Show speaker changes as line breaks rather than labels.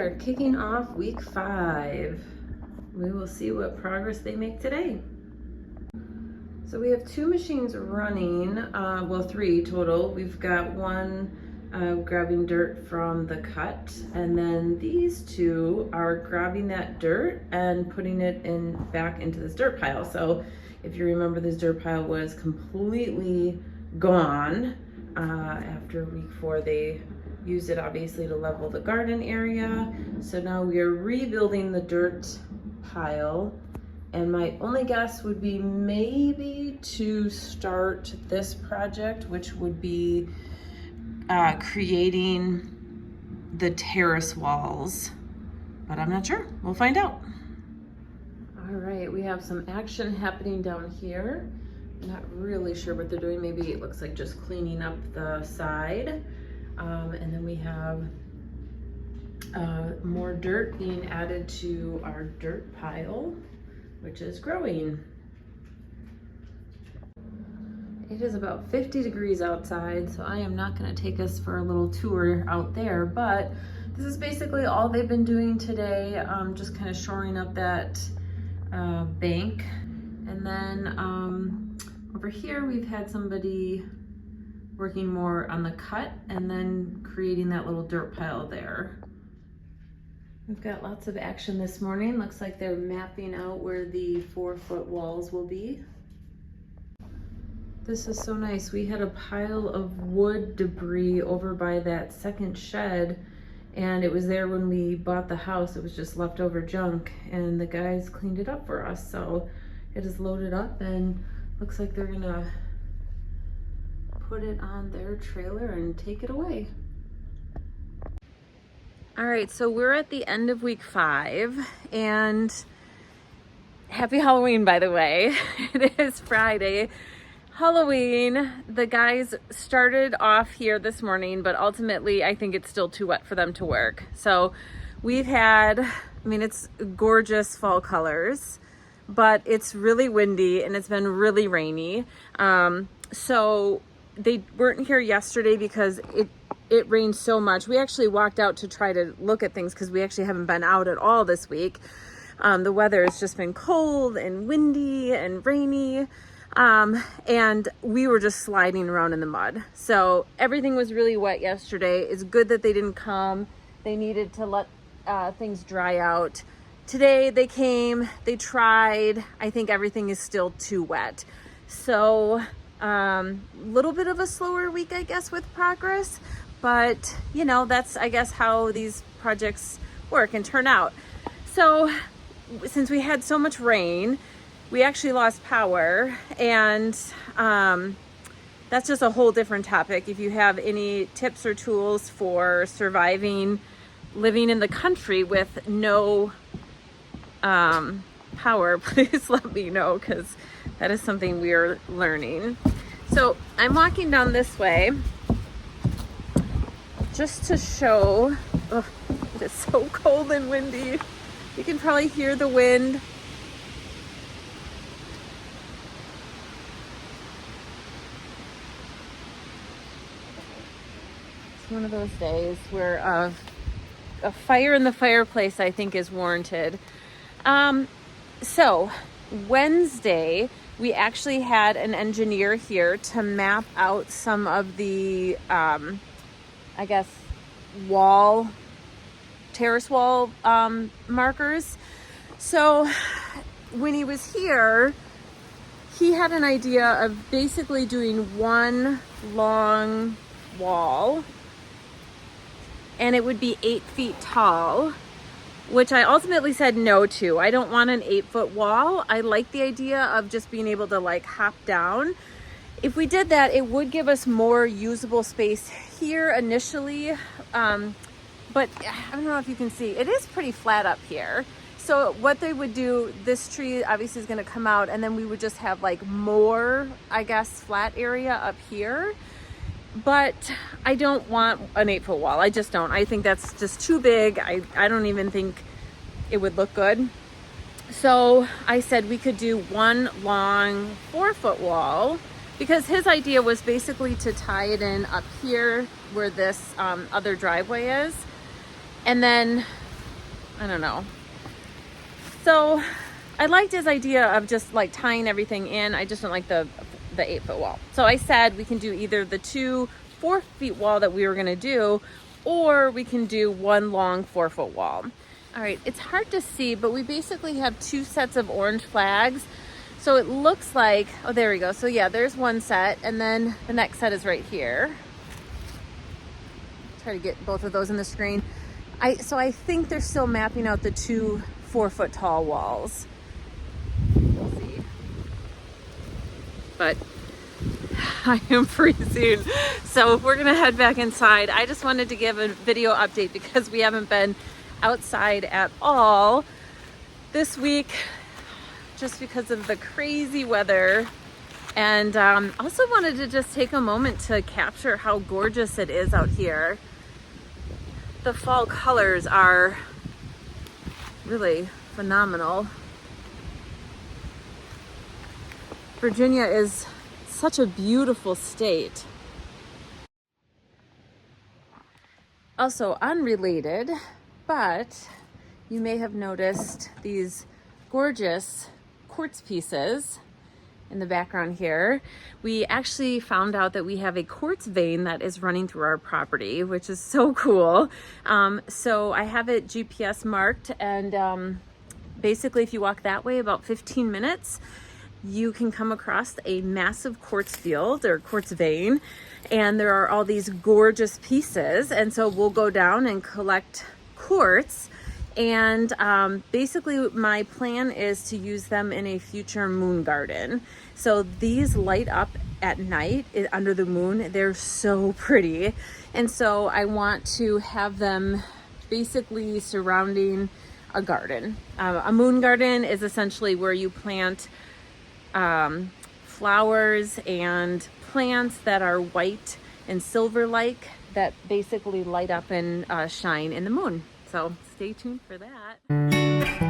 are kicking off week 5. We will see what progress they make today. So we have 2 machines running, well 3 total. We've got one grabbing dirt from the cut, and then these 2 are grabbing that dirt and putting it back into this dirt pile. So if you remember, this dirt pile was completely gone. After week 4, they used it obviously to level the garden area. So now we are rebuilding the dirt pile. And my only guess would be maybe to start this project, which would be creating the terrace walls, but I'm not sure. We'll find out. All right, we have some action happening down here. I'm not really sure what they're doing. Maybe it looks like just cleaning up the side. And then we have more dirt being added to our dirt pile, which is growing. It is about 50 degrees outside, so I am not going to take us for a little tour out there, but this is basically all they've been doing today, just kind of shoring up that bank. And then over here we've had somebody working more on the cut and then creating that little dirt pile there. We've got lots of action this morning. Looks like they're mapping out where the 4-foot walls will be. This is so nice. We had a pile of wood debris over by that second shed, and it was there when we bought the house. It was just leftover junk, and the guys cleaned it up for us. So it is loaded up, and looks like they're gonna put it on their trailer and take it away. All right, so we're at the end of week 5, and happy Halloween, by the way. It is Friday, Halloween. The guys started off here this morning, but ultimately I think it's still too wet for them to work. So we've had, I mean, it's gorgeous fall colors, but it's really windy and it's been really rainy. So they weren't here yesterday because it rained so much. We actually walked out to try to look at things because we actually haven't been out at all this week. The weather has just been cold and windy and rainy. And we were just sliding around in the mud. So everything was really wet yesterday. It's good that they didn't come. They needed to let things dry out. Today they came, they tried. I think everything is still too wet. So little bit of a slower week, I guess, with progress. But, you know, that's, I guess, how these projects work and turn out. So since we had so much rain, we actually lost power, and that's just a whole different topic. If you have any tips or tools for surviving living in the country with no power, please let me know, because that is something we are learning. So I'm walking down this way just to show, oh, it is so cold and windy. You can probably hear the wind. It's one of those days where a fire in the fireplace, I think, is warranted. So Wednesday, we actually had an engineer here to map out some of the, I guess, terrace wall markers. So when he was here, he had an idea of basically doing one long wall, and it would be 8 feet tall, which I ultimately said no to. I don't want an 8-foot wall. I like the idea of just being able to like hop down. If we did that, it would give us more usable space here initially. But I don't know if you can see, it is pretty flat up here. So what they would do, this tree obviously is gonna come out, and then we would just have like more, I guess, flat area up here. But I don't want an 8-foot wall. I just don't. I think that's just too big. I don't even think it would look good. So I said we could do one long 4-foot wall, because his idea was basically to tie it in up here where this other driveway is, and then I don't know. So I liked his idea of just like tying everything in. I just don't like the 8-foot wall. So I said we can do either the 2 4-foot wall that we were gonna do, or we can do one long 4-foot wall. All right, it's hard to see, but we basically have 2 sets of orange flags. So it looks like, oh, there we go. So yeah, there's one set, and then the next set is right here. Try to get both of those in the screen. So I think they're still mapping out the 2 4-foot tall walls. We'll see. But I am freezing. So we're gonna head back inside. I just wanted to give a video update because we haven't been outside at all this week, just because of the crazy weather. And also wanted to just take a moment to capture how gorgeous it is out here. The fall colors are really phenomenal. Virginia is such a beautiful state. Also unrelated, but you may have noticed these gorgeous quartz pieces in the background here. We actually found out that we have a quartz vein that is running through our property, which is so cool. So I have it GPS marked, and basically if you walk that way about 15 minutes, you can come across a massive quartz field or quartz vein, and there are all these gorgeous pieces. And so we'll go down and collect quartz, and basically my plan is to use them in a future moon garden. So these light up at night under the moon. They're so pretty, and so I want to have them basically surrounding a garden. A moon garden is essentially where you plant flowers and plants that are white and silver-like, that basically light up and shine in the moon. So stay tuned for that.